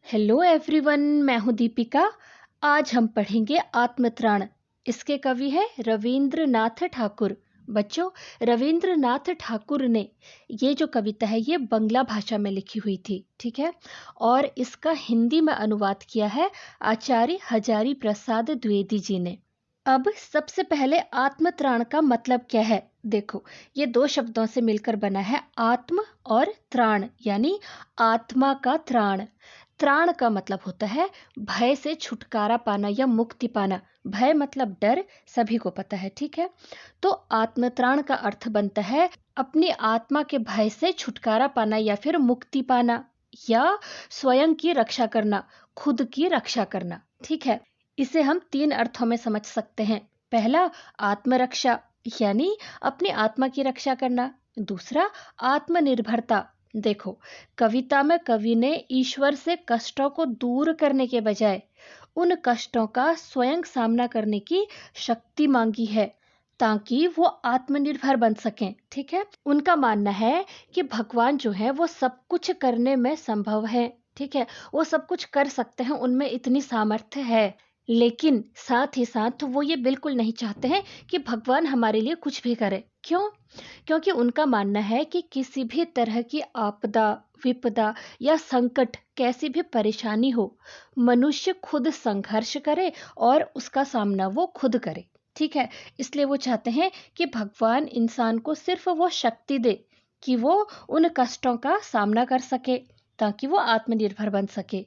Hello everyone, मैं हूँ दीपिका। आज हम पढ़ेंगे आत्मत्राण। इसके कवि है रविंद्रनाथ ठाकुर। बच्चों, रविंद्रनाथ ठाकुर ने ये जो कविता है ये बंगला भाषा में लिखी हुई थी, ठीक है। और इसका हिंदी में अनुवाद किया है आचार्य हजारी प्रसाद द्विवेदी जी ने। अब सबसे पहले आत्मत्राण का मतलब क्या है? देखो, ये दो शब्दों से मिलकर बना है, आत्म और त्राण, यानी आत्मा का त्राण। त्राण का मतलब होता है भय से छुटकारा पाना या मुक्ति पाना। भय मतलब डर, सभी को पता है, ठीक है। तो आत्मत्राण का अर्थ बनता है अपनी आत्मा के भय से छुटकारा पाना या फिर मुक्ति पाना, या स्वयं की रक्षा करना, खुद की रक्षा करना, ठीक है। इसे हम तीन अर्थों में समझ सकते हैं। पहला, आत्मरक्षा, यानी अपनी आत्मा की रक्षा करना। दूसरा, आत्मनिर्भरता। देखो, कविता में कवि ने ईश्वर से कष्टों को दूर करने के बजाय उन कष्टों का स्वयं सामना करने की शक्ति मांगी है, ताकि वो आत्मनिर्भर बन सकें, ठीक है। उनका मानना है कि भगवान जो है वो सब कुछ करने में संभव है, ठीक है। वो सब कुछ कर सकते हैं, उनमें इतनी सामर्थ्य है। लेकिन साथ ही साथ वो ये बिल्कुल नहीं चाहते हैं कि भगवान हमारे लिए कुछ भी करे। क्यों? क्योंकि उनका मानना है कि किसी भी तरह की आपदा, विपदा या संकट, कैसी भी परेशानी हो, मनुष्य खुद संघर्ष करे और उसका सामना वो खुद करे, ठीक है। इसलिए वो चाहते हैं कि भगवान इंसान को सिर्फ वो शक्ति दे कि वो उन कष्टों का सामना कर सके, ताकि वो आत्मनिर्भर बन सके।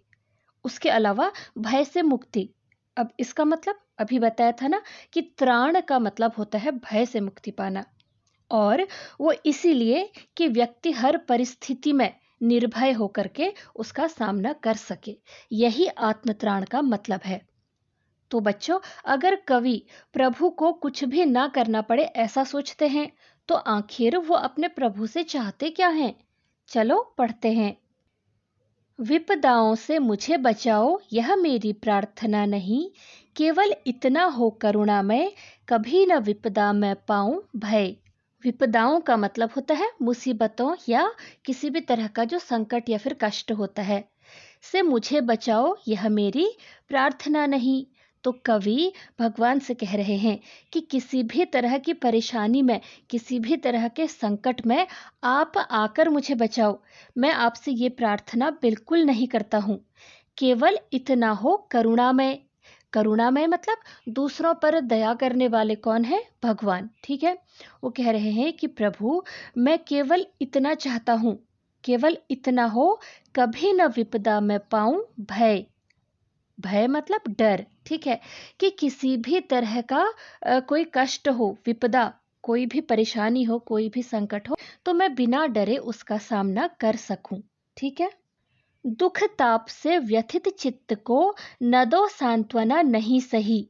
उसके अलावा भय से मुक्ति। अब इसका मतलब अभी बताया था ना कि त्राण का मतलब होता है भय से मुक्ति पाना, और वो इसीलिए कि व्यक्ति हर परिस्थिति में निर्भय होकर के उसका सामना कर सके। यही आत्मत्राण का मतलब है। तो बच्चों, अगर कवि प्रभु को कुछ भी ना करना पड़े ऐसा सोचते हैं, तो आखिर वो अपने प्रभु से चाहते क्या हैं? चलो पढ़ते हैं। विपदाओं से मुझे बचाओ, यह मेरी प्रार्थना नहीं, केवल इतना हो करुणामय, कभी न विपदा मैं पाऊं भय। विपदाओं का मतलब होता है मुसीबतों या किसी भी तरह का जो संकट या फिर कष्ट होता है। से मुझे बचाओ, यह मेरी प्रार्थना नहीं। तो कवि भगवान से कह रहे हैं कि किसी भी तरह की परेशानी में, किसी भी तरह के संकट में आप आकर मुझे बचाओ। मैं आपसे ये प्रार्थना बिल्कुल नहीं करता हूँ। केवल इतना हो करुणामय। करुणामय मतलब दूसरों पर दया करने वाले कौन है? भगवान, ठीक है। वो कह रहे हैं कि प्रभु, मैं केवल इतना चाहता हूँ, केवल इतना हो, कभी न विपदा में पाऊं भय। भय मतलब डर, ठीक है। कि किसी भी तरह का कोई कष्ट हो, विपदा, कोई भी परेशानी हो, कोई भी संकट हो, तो मैं बिना डरे उसका सामना कर सकूं, ठीक है। दुख ताप से व्यथित चित्त को न दो सांत्वना नहीं सही,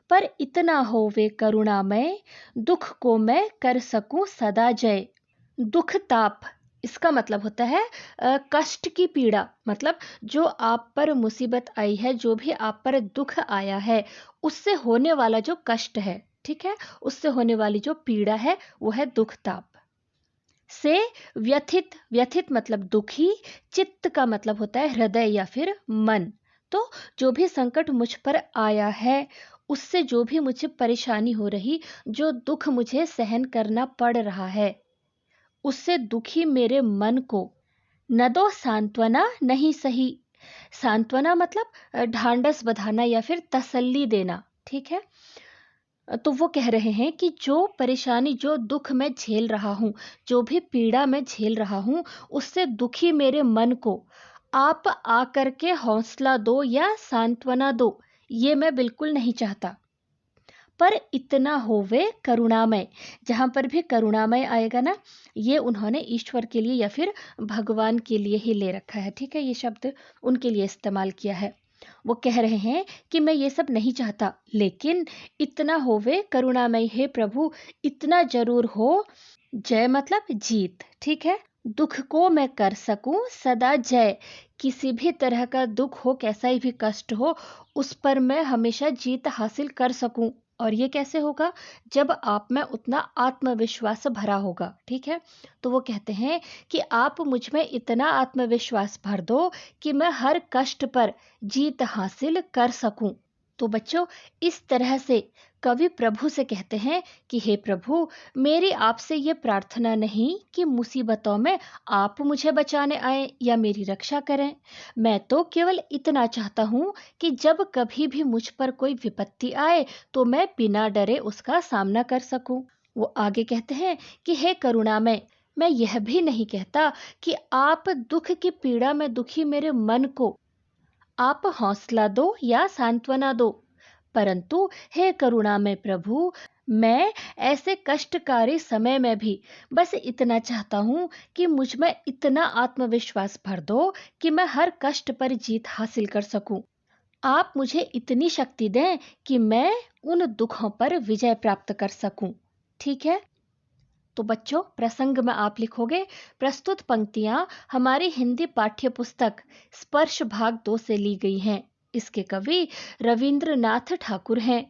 पर इतना हो वे करुणामय, दुख को मैं कर सकूं सदा जय। दुख ताप, इसका मतलब होता है कष्ट की पीड़ा। मतलब जो आप पर मुसीबत आई है, जो भी आप पर दुख आया है, उससे होने वाला जो कष्ट है, ठीक है, उससे होने वाली जो पीड़ा है वो है दुख ताप। से व्यथित, व्यथित मतलब दुखी, चित्त का मतलब होता है हृदय या फिर मन। तो जो भी संकट मुझ पर आया है, उससे जो भी मुझे परेशानी हो रही, जो दुख मुझे सहन करना पड़ रहा है, उससे दुखी मेरे मन को न दो सांत्वना नहीं सही। सांत्वना मतलब ढांढस बंधाना या फिर तसल्ली देना, ठीक है। तो वो कह रहे हैं कि जो परेशानी, जो दुख मैं झेल रहा हूँ, जो भी पीड़ा मैं झेल रहा हूँ, उससे दुखी मेरे मन को आप आकर के हौसला दो या सांत्वना दो, ये मैं बिल्कुल नहीं चाहता। पर इतना होवे करुणामय। जहाँ पर भी करुणामय आएगा ना, ये उन्होंने ईश्वर के लिए या फिर भगवान के लिए ही ले रखा है, ठीक है। ये शब्द उनके लिए इस्तेमाल किया है। वो कह रहे हैं कि मैं ये सब नहीं चाहता, लेकिन इतना होवे करुणामय, हे प्रभु, इतना जरूर हो, जय मतलब जीत, ठीक है। दुख को मैं कर सकूं सदा जय। किसी भी तरह का दुख हो, कैसा ही भी कष्ट हो, उस पर मैं हमेशा जीत हासिल कर सकूं। और ये कैसे होगा? जब आप में उतना आत्मविश्वास भरा होगा, ठीक है? तो वो कहते हैं कि आप मुझ में इतना आत्मविश्वास भर दो कि मैं हर कष्ट पर जीत हासिल कर सकूं। तो बच्चों, इस तरह से कवि प्रभु से कहते हैं कि हे प्रभु, मेरी आपसे ये प्रार्थना नहीं कि मुसीबतों में आप मुझे बचाने आए या मेरी रक्षा करें। मैं तो केवल इतना चाहता हूँ कि जब कभी भी मुझ पर कोई विपत्ति आए तो मैं बिना डरे उसका सामना कर सकूं। वो आगे कहते हैं कि हे करुणामय, मैं यह भी नहीं कहता कि आप दुख की पीड़ा में दुखी मेरे मन को आप हौसला दो या सांत्वना दो, परंतु हे करुणामय प्रभु, मैं ऐसे कष्टकारी समय में भी बस इतना चाहता हूँ कि मुझ में इतना आत्मविश्वास भर दो कि मैं हर कष्ट पर जीत हासिल कर सकूं। आप मुझे इतनी शक्ति दें कि मैं उन दुखों पर विजय प्राप्त कर सकूं। ठीक है? तो बच्चों, प्रसंग में आप लिखोगे, प्रस्तुत पंक्तियां हमारी हिंदी पाठ्य पुस्तक स्पर्श भाग 2 से ली गई हैं। इसके कवि रविंद्रनाथ ठाकुर हैं।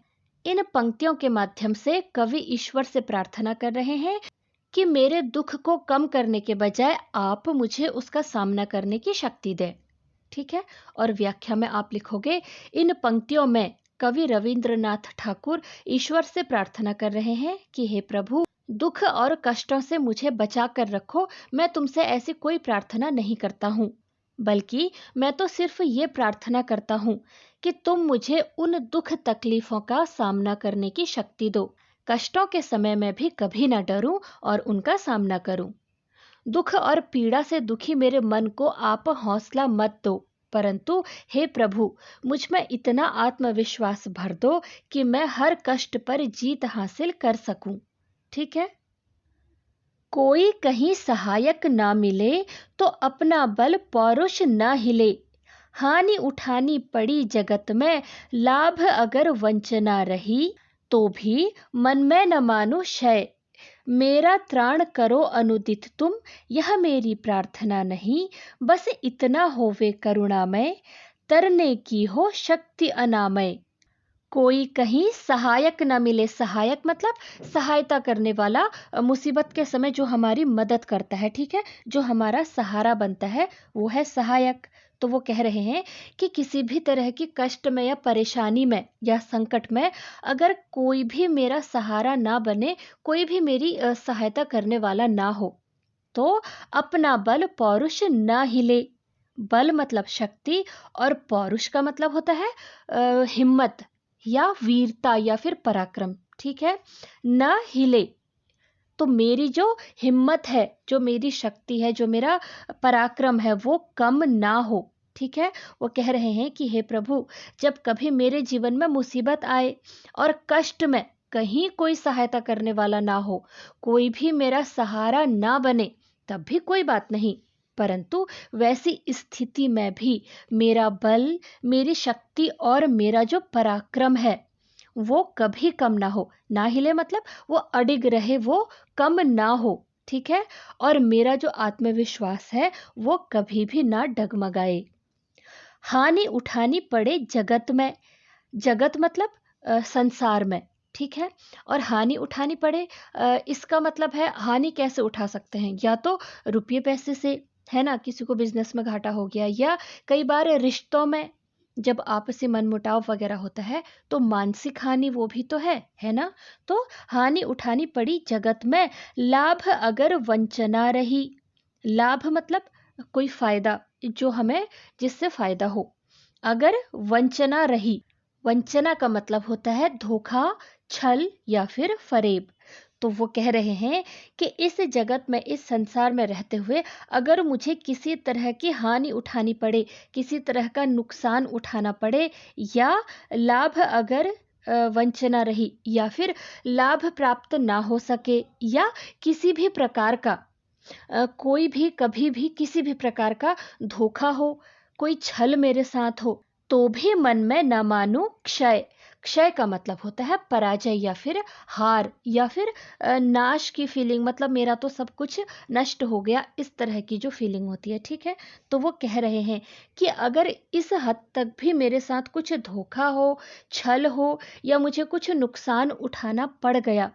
इन पंक्तियों के माध्यम से कवि ईश्वर से प्रार्थना कर रहे हैं कि मेरे दुख को कम करने के बजाय आप मुझे उसका सामना करने की शक्ति दें। ठीक है? और व्याख्या में आप लिखोगे, इन पंक्तियों में कवि रविंद्रनाथ ठाकुर ईश्वर से प्रार्थना कर रहे हैं कि हे प्रभु, दुख और कष्टों से मुझे बचा कर रखो। मैं तुमसे ऐसी कोई प्रार्थना नहीं करता हूँ, बल्कि मैं तो सिर्फ ये प्रार्थना करता हूँ कि तुम मुझे उन दुख तकलीफों का सामना करने की शक्ति दो। कष्टों के समय में भी कभी ना डरूं और उनका सामना करूं। दुख और पीड़ा से दुखी मेरे मन को आप हौसला मत दो, परंतु हे प्रभु, मुझ में इतना आत्मविश्वास भर दो कि मैं हर कष्ट पर जीत हासिल कर सकूं। ठीक है? कोई कहीं सहायक ना मिले तो अपना बल पौरुष ना हिले। हानि उठानी पड़ी जगत में, लाभ अगर वंचना रही, तो भी मन में न मानो शय। मेरा त्राण करो अनुदित तुम, यह मेरी प्रार्थना नहीं, बस इतना होवे करुणामय, तरने की हो शक्ति अनामय। कोई कहीं सहायक ना मिले। सहायक मतलब सहायता करने वाला, मुसीबत के समय जो हमारी मदद करता है, ठीक है, जो हमारा सहारा बनता है, वो है सहायक। तो वो कह रहे हैं कि किसी भी तरह की कष्ट में या परेशानी में या संकट में अगर कोई भी मेरा सहारा ना बने, कोई भी मेरी सहायता करने वाला ना हो, तो अपना बल पौरुष ना हिले। बल मतलब शक्ति और पौरुष का मतलब होता है हिम्मत या वीरता या फिर पराक्रम। ठीक है? न हिले। तो मेरी जो हिम्मत है, जो मेरी शक्ति है, जो मेरा पराक्रम है, वो कम ना हो। ठीक है? वो कह रहे हैं कि हे प्रभु, जब कभी मेरे जीवन में मुसीबत आए और कष्ट में कहीं कोई सहायता करने वाला ना हो, कोई भी मेरा सहारा ना बने, तब भी कोई बात नहीं, परंतु वैसी स्थिति में भी मेरा बल, मेरी शक्ति और मेरा जो पराक्रम है, वो कभी कम ना हो। ना हिले मतलब वो अडिग रहे, वो कम ना हो। ठीक है? और मेरा जो आत्मविश्वास है, वो कभी भी ना डगमगाए। हानि उठानी पड़े जगत में। जगत मतलब संसार में। ठीक है? और हानि उठानी पड़े, इसका मतलब है हानि कैसे उठा सकते हैं? या तो रुपये पैसे से, है ना, किसी को बिजनेस में घाटा हो गया, या कई बार रिश्तों में जब आपसी मनमुटाव वगैरह होता है, तो मानसिक हानि वो भी तो है ना? तो हानि उठानी पड़ी जगत में, लाभ अगर वंचना रही। लाभ मतलब कोई फायदा, जो हमें जिससे फायदा हो। अगर वंचना रही, वंचना का मतलब होता है धोखा, छल या फिर फरेब। तो वो कह रहे हैं कि इस जगत में, इस संसार में रहते हुए अगर मुझे किसी तरह की हानि उठानी पड़े, किसी तरह का नुकसान उठाना पड़े, या लाभ अगर वंचना रही, या फिर लाभ प्राप्त ना हो सके, या किसी भी प्रकार का कोई भी कभी भी किसी भी प्रकार का धोखा हो, कोई छल मेरे साथ हो, तो भी मन में न मानूं क्षय। क्षय का मतलब होता है पराजय या फिर हार या फिर नाश की फीलिंग, मतलब मेरा तो सब कुछ नष्ट हो गया, इस तरह की जो फीलिंग होती है, ठीक है। तो वो कह रहे हैं कि अगर इस हद तक भी मेरे साथ कुछ धोखा हो, छल हो या मुझे कुछ नुकसान उठाना पड़ गया,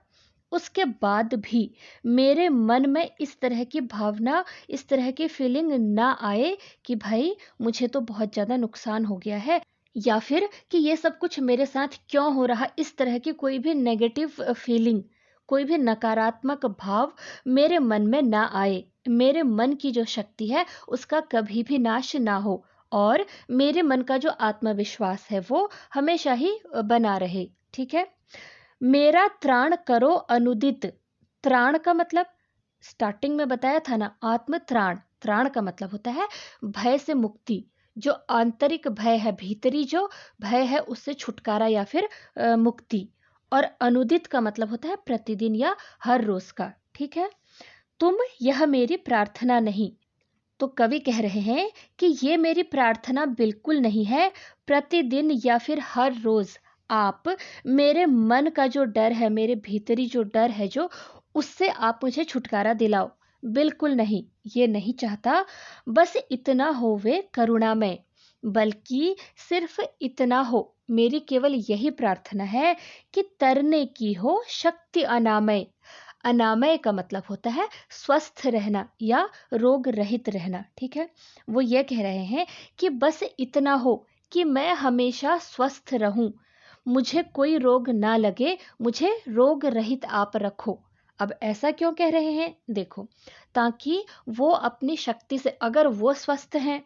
उसके बाद भी मेरे मन में इस तरह की भावना, इस तरह की फीलिंग ना आए कि भाई मुझे तो बहुत ज़्यादा नुकसान हो गया है, या फिर कि ये सब कुछ मेरे साथ क्यों हो रहा, इस तरह की कोई भी नेगेटिव फीलिंग, कोई भी नकारात्मक भाव मेरे मन में ना आए। मेरे मन की जो शक्ति है उसका कभी भी नाश ना हो, और मेरे मन का जो आत्मविश्वास है वो हमेशा ही बना रहे, ठीक है। मेरा त्राण करो अनुदित। त्राण का मतलब स्टार्टिंग में बताया था ना, आत्म त्राण। त्राण का मतलब होता है भय से मुक्ति, जो आंतरिक भय है, भीतरी जो भय है उससे छुटकारा या फिर मुक्ति। और अनुदित का मतलब होता है प्रतिदिन या हर रोज का, ठीक है। तुम यह मेरी प्रार्थना नहीं। तो कवि कह रहे हैं कि ये मेरी प्रार्थना बिल्कुल नहीं है, प्रतिदिन या फिर हर रोज आप मेरे मन का जो डर है, मेरे भीतरी जो डर है, जो उससे आप मुझे छुटकारा दिलाओ। बिल्कुल नहीं, ये नहीं चाहता। बस इतना हो वे करुणामय, बल्कि सिर्फ इतना हो, मेरी केवल यही प्रार्थना है कि तरने की हो शक्ति अनामय। अनामय का मतलब होता है स्वस्थ रहना या रोग रहित रहना, ठीक है। वो ये कह रहे हैं कि बस इतना हो कि मैं हमेशा स्वस्थ रहूं, मुझे कोई रोग ना लगे, मुझे रोग रहित आप रखो। अब ऐसा क्यों कह रहे हैं, देखो, ताकि वो अपनी शक्ति से, अगर वो स्वस्थ हैं,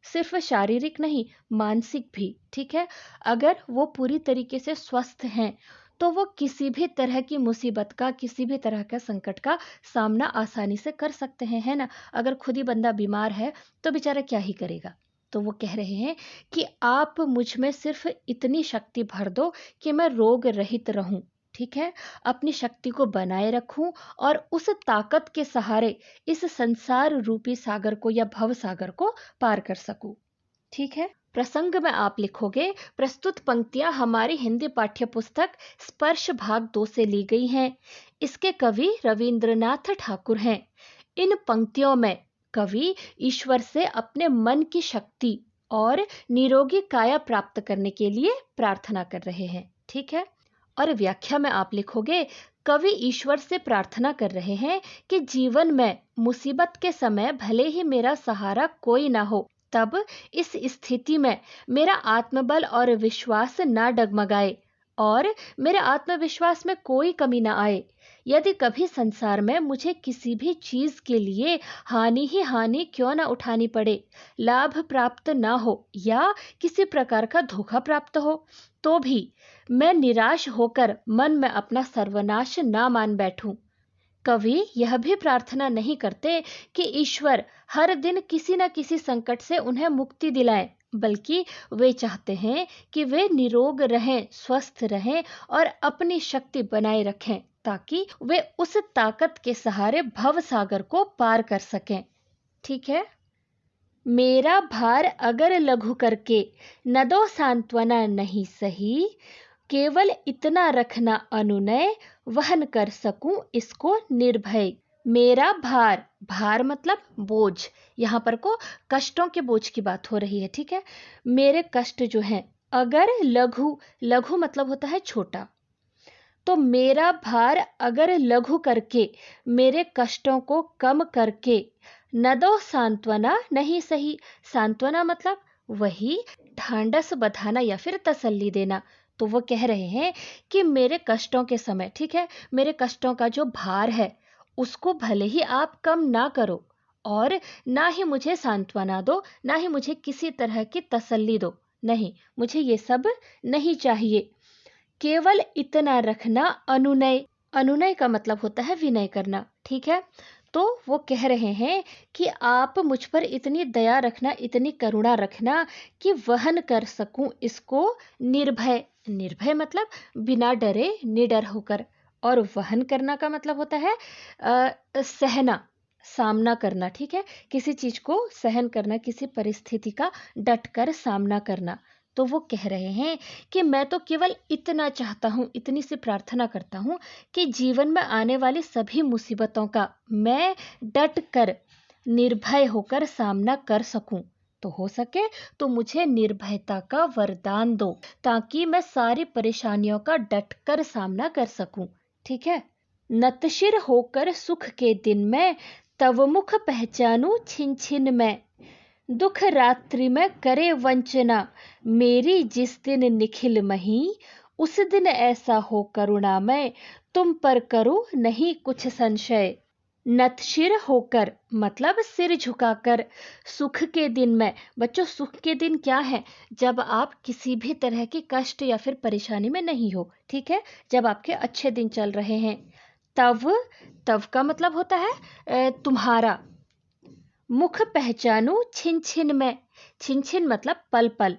सिर्फ शारीरिक नहीं मानसिक भी, ठीक है, अगर वो पूरी तरीके से स्वस्थ हैं, तो वो किसी भी तरह की मुसीबत का, किसी भी तरह का संकट का सामना आसानी से कर सकते हैं, है ना। अगर खुद ही बंदा बीमार है तो बेचारा क्या ही करेगा। तो वो कह रहे हैं कि आप मुझ में सिर्फ इतनी शक्ति भर दो कि मैं रोग रहित रहूं, ठीक है, अपनी शक्ति को बनाए रखूं और उस ताकत के सहारे इस संसार रूपी सागर को या भव सागर को पार कर सकूं, ठीक है। प्रसंग में आप लिखोगे, प्रस्तुत पंक्तियां हमारी हिंदी पाठ्य पुस्तक स्पर्श भाग 2 से ली गई हैं। इसके कवि रविंद्रनाथ ठाकुर हैं। इन पंक्तियों में कवि ईश्वर से अपने मन की शक्ति और निरोगी काया प्राप्त करने के लिए प्रार्थना कर रहे हैं, ठीक है। और व्याख्या में आप लिखोगे, कवि ईश्वर से प्रार्थना कर रहे हैं कि जीवन में मुसीबत के समय भले ही मेरा सहारा कोई ना हो, तब इस स्थिति में मेरा आत्मबल और विश्वास ना डगमगाए और मेरे आत्मविश्वास में कोई कमी ना आए। यदि कभी संसार में मुझे किसी भी चीज के लिए हानि ही हानि क्यों ना उठानी पड़े, लाभ प्राप्त ना हो या किसी प्रकार का धोखा प्राप्त हो, तो भी मैं निराश होकर मन में अपना सर्वनाश ना मान बैठूं। कवि यह भी प्रार्थना नहीं करते कि ईश्वर हर दिन किसी न किसी संकट से उन्हें मुक्ति दिलाए, बल्कि वे चाहते हैं कि वे निरोग रहें, स्वस्थ रहें और अपनी शक्ति बनाए रखें, ताकि वे उस ताकत के सहारे भव सागर को पार कर सकें, ठीक है। मेरा भार अगर लघु करके न दो सांत्वना नहीं सही, केवल इतना रखना अनुनय, वहन कर सकूं इसको निर्भय। मेरा भार, भार मतलब बोझ, यहाँ पर को कष्टों के बोझ की बात हो रही है, ठीक है। मेरे कष्ट जो हैं, अगर लघु, लघु मतलब होता है छोटा, तो मेरा भार अगर लघु करके, मेरे कष्टों को कम करके, न दो सांत्वना नहीं सही। सांत्वना मतलब वही ढांढस बधाना या फिर तसल्ली देना। तो वो कह रहे हैं कि मेरे कष्टों के समय, ठीक है, मेरे कष्टों का जो भार है उसको भले ही आप कम ना करो, और ना ही मुझे सांत्वना दो, ना ही मुझे किसी तरह की तसल्ली दो, नहीं, मुझे ये सब नहीं चाहिए। केवल इतना रखना अनुनय। अनुनय का मतलब होता है विनय करना, ठीक है। तो वो कह रहे हैं कि आप मुझ पर इतनी दया रखना, इतनी करुणा रखना कि वहन कर सकूं इसको निर्भय। निर्भय मतलब बिना डरे, निडर होकर। और वहन करना का मतलब होता है सहना, सामना करना, ठीक है, किसी चीज को सहन करना, किसी परिस्थिति का डट कर सामना करना। तो वो कह रहे हैं कि मैं तो केवल इतना चाहता हूँ, इतनी सी प्रार्थना करता हूँ कि जीवन में आने वाली सभी मुसीबतों का मैं डट कर, निर्भय होकर सामना कर सकूं। तो हो सके तो मुझे निर्भयता का वरदान दो, ताकि मैं सारी परेशानियों का डट कर सामना कर सकूं। ठीक है। नतशिर होकर सुख के दिन में, तव मुख पहचानूं छिन छिन में। दुख रात्रि में करे वंचना, मेरी जिस दिन निखिल मही। उस दिन ऐसा हो करुणामय, तुम पर करूं नहीं कुछ संशय। नतशिर होकर मतलब सिर झुकाकर, सुख के दिन में। बच्चों, सुख के दिन क्या है? जब आप किसी भी तरह की कष्ट या फिर परेशानी में नहीं हो। ठीक है। जब आपके अच्छे दिन चल रहे हैं। तव, तव का मतलब होता है तुम्हारा। मुख पहचानूं छिन छिन में, छिन छिन मतलब पल पल,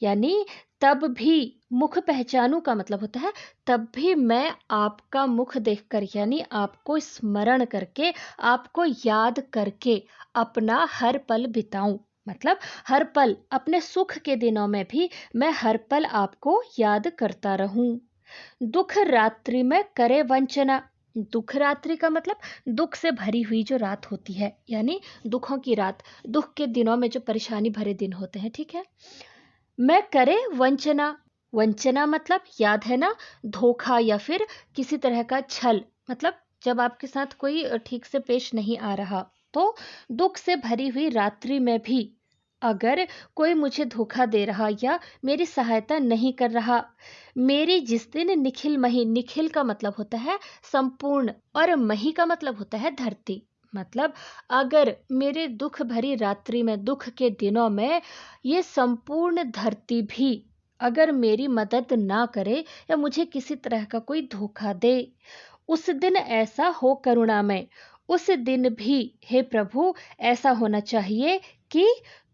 यानी तब भी। मुख पहचानूं का मतलब होता है तब भी मैं आपका मुख देखकर, यानी आपको स्मरण करके, आपको याद करके अपना हर पल बिताऊं। मतलब हर पल, अपने सुख के दिनों में भी मैं हर पल आपको याद करता रहूं। दुख रात्रि में करे वंचना। दुख रात्रि का मतलब दुख से भरी हुई जो रात होती है, यानी दुखों की रात, दुख के दिनों में जो परेशानी भरे दिन होते हैं। ठीक है। मैं करे वंचना। वंचना मतलब याद है ना, धोखा या फिर किसी तरह का छल। मतलब जब आपके साथ कोई ठीक से पेश नहीं आ रहा। तो दुख से भरी हुई रात्रि में भी अगर कोई मुझे धोखा दे रहा या मेरी सहायता नहीं कर रहा, मेरी जिस दिन निखिल मही, निखिल का मतलब होता है संपूर्ण, और मही का मतलब होता है धरती। मतलब अगर मेरे दुख भरी रात्रि में, दुख के दिनों में, ये संपूर्ण धरती भी अगर मेरी मदद ना करे या मुझे किसी तरह का कोई धोखा दे, उस दिन ऐसा हो करुणामय। उस दिन भी हे प्रभु ऐसा होना चाहिए कि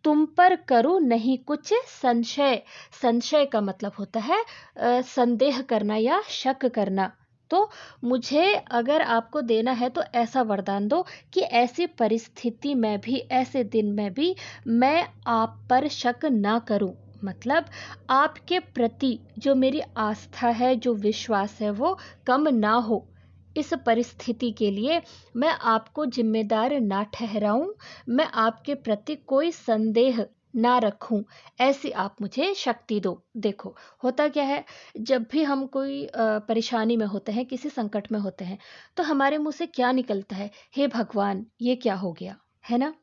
तुम पर करूं नहीं कुछ संशय। संशय का मतलब होता है संदेह करना या शक करना। तो मुझे अगर आपको देना है तो ऐसा वरदान दो कि ऐसी परिस्थिति में भी, ऐसे दिन में भी मैं आप पर शक ना करूं। मतलब आपके प्रति जो मेरी आस्था है, जो विश्वास है, वो कम ना हो। इस परिस्थिति के लिए मैं आपको जिम्मेदार ना ठहराऊं, मैं आपके प्रति कोई संदेह ना रखूं, ऐसी आप मुझे शक्ति दो। देखो, होता क्या है, जब भी हम कोई परेशानी में होते हैं, किसी संकट में होते हैं, तो हमारे मुंह से क्या निकलता है? हे भगवान, ये क्या हो गया, है ना?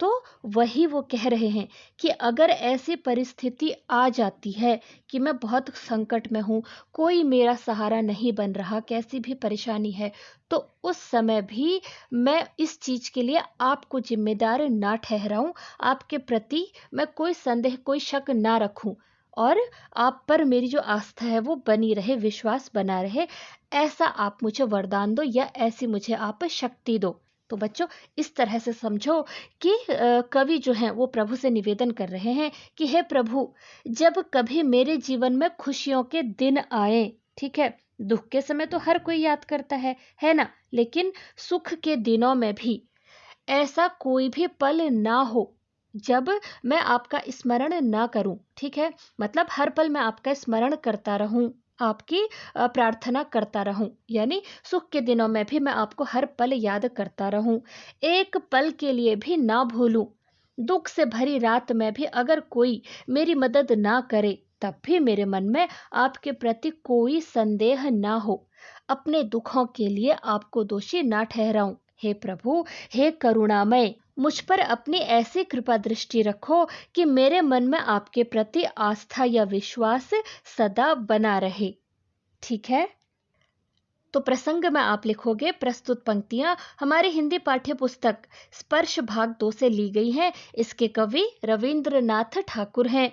तो वही वो कह रहे हैं कि अगर ऐसी परिस्थिति आ जाती है कि मैं बहुत संकट में हूँ, कोई मेरा सहारा नहीं बन रहा, कैसी भी परेशानी है, तो उस समय भी मैं इस चीज़ के लिए आपको जिम्मेदार ना ठहराऊं, आपके प्रति मैं कोई संदेह, कोई शक ना रखूं, और आप पर मेरी जो आस्था है वो बनी रहे, विश्वास बना रहे। ऐसा आप मुझे वरदान दो या ऐसी मुझे आप शक्ति दो। तो बच्चों, इस तरह से समझो कि कवि जो हैं वो प्रभु से निवेदन कर रहे हैं कि हे प्रभु, जब कभी मेरे जीवन में खुशियों के दिन आए, ठीक है, दुख के समय तो हर कोई याद करता है ना, लेकिन सुख के दिनों में भी ऐसा कोई भी पल ना हो जब मैं आपका स्मरण ना करूं। ठीक है। मतलब हर पल मैं आपका स्मरण करता रहूं, आपकी प्रार्थना करता रहूं, यानी सुख के दिनों में भी मैं आपको हर पल याद करता रहूं, एक पल के लिए भी ना भूलूं। दुख से भरी रात में भी अगर कोई मेरी मदद ना करे, तब भी मेरे मन में आपके प्रति कोई संदेह ना हो, अपने दुखों के लिए आपको दोषी ना ठहराऊं। हे प्रभु, हे करुणामय, मुझ पर अपनी ऐसी कृपा दृष्टि रखो कि मेरे मन में आपके प्रति आस्था या विश्वास सदा बना रहे। ठीक है। तो प्रसंग में आप लिखोगे, प्रस्तुत पंक्तियां हमारे हिंदी पाठ्य पुस्तक स्पर्श भाग 2 से ली गई हैं। इसके कवि रविंद्रनाथ ठाकुर हैं।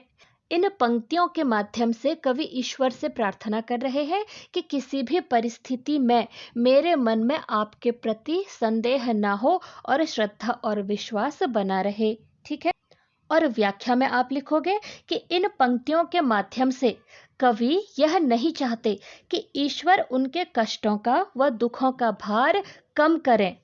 इन पंक्तियों के माध्यम से कवि ईश्वर से प्रार्थना कर रहे हैं कि किसी भी परिस्थिति में मेरे मन में आपके प्रति संदेह ना हो और श्रद्धा और विश्वास बना रहे। ठीक है। और व्याख्या में आप लिखोगे कि इन पंक्तियों के माध्यम से कवि यह नहीं चाहते कि ईश्वर उनके कष्टों का व दुखों का भार कम करें,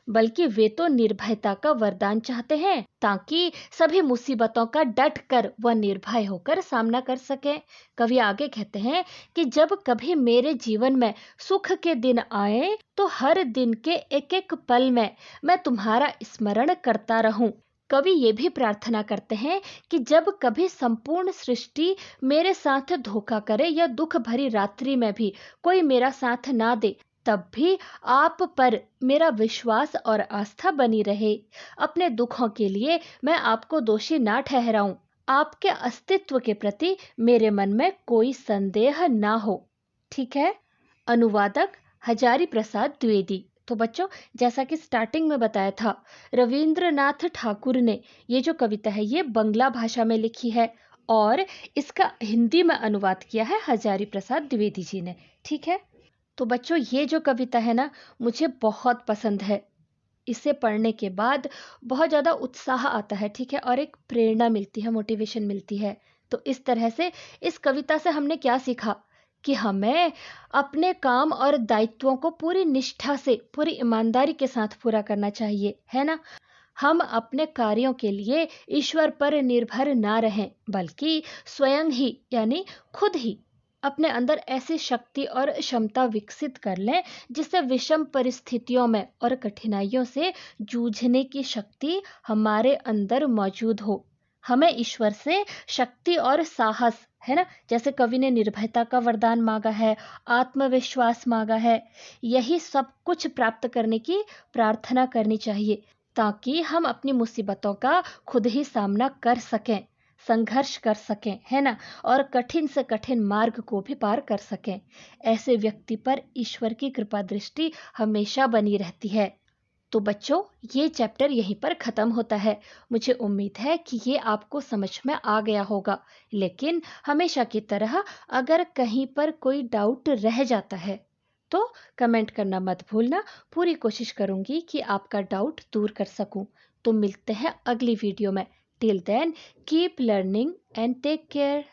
बल्कि वे तो निर्भयता का वरदान चाहते हैं ताकि सभी मुसीबतों का डट कर व निर्भय होकर सामना कर सकें। कवि आगे कहते हैं कि जब कभी मेरे जीवन में सुख के दिन आए तो हर दिन के एक एक पल में मैं तुम्हारा स्मरण करता रहूं। कवि ये भी प्रार्थना करते हैं कि जब कभी संपूर्ण सृष्टि मेरे साथ धोखा करे या दुख भरी रात्रि में भी कोई मेरा साथ ना दे, तब भी आप पर मेरा विश्वास और आस्था बनी रहे। अपने दुखों के लिए मैं आपको दोषी ना ठहराऊं। आपके अस्तित्व के प्रति मेरे मन में कोई संदेह ना हो। ठीक है। अनुवादक हजारी प्रसाद द्विवेदी। तो बच्चों, जैसा कि स्टार्टिंग में बताया था, रविंद्रनाथ ठाकुर ने ये जो कविता है ये बंगला भाषा में लिखी है और इसका हिंदी में अनुवाद किया है हजारी प्रसाद द्विवेदी जी ने। ठीक है। तो बच्चों, ये जो कविता है ना, मुझे बहुत पसंद है। इसे पढ़ने के बाद बहुत ज़्यादा उत्साह आता है। ठीक है। और एक प्रेरणा मिलती है, मोटिवेशन मिलती है। तो इस तरह से इस कविता से हमने क्या सीखा कि हमें अपने काम और दायित्वों को पूरी निष्ठा से, पूरी ईमानदारी के साथ पूरा करना चाहिए, है ना। हम अपने कार्यों के लिए ईश्वर पर निर्भर ना रहें, बल्कि स्वयं ही यानी खुद ही अपने अंदर ऐसी शक्ति और क्षमता विकसित कर लें जिससे विषम परिस्थितियों में और कठिनाइयों से जूझने की शक्ति हमारे अंदर मौजूद हो। हमें ईश्वर से शक्ति और साहस, है ना, जैसे कवि ने निर्भयता का वरदान मांगा है, आत्मविश्वास मांगा है, यही सब कुछ प्राप्त करने की प्रार्थना करनी चाहिए ताकि हम अपनी मुसीबतों का खुद ही सामना कर सकें, संघर्ष कर सकें, है ना, और कठिन से कठिन मार्ग को भी पार कर सकें। ऐसे व्यक्ति पर ईश्वर की कृपा दृष्टि हमेशा बनी रहती है। तो बच्चों, ये चैप्टर यहीं पर ख़त्म होता है। मुझे उम्मीद है कि ये आपको समझ में आ गया होगा, लेकिन हमेशा की तरह अगर कहीं पर कोई डाउट रह जाता है तो कमेंट करना मत भूलना। पूरी कोशिश करूंगी कि आपका डाउट दूर कर सकूं। तो मिलते हैं अगली वीडियो में। Till then, keep learning and take care.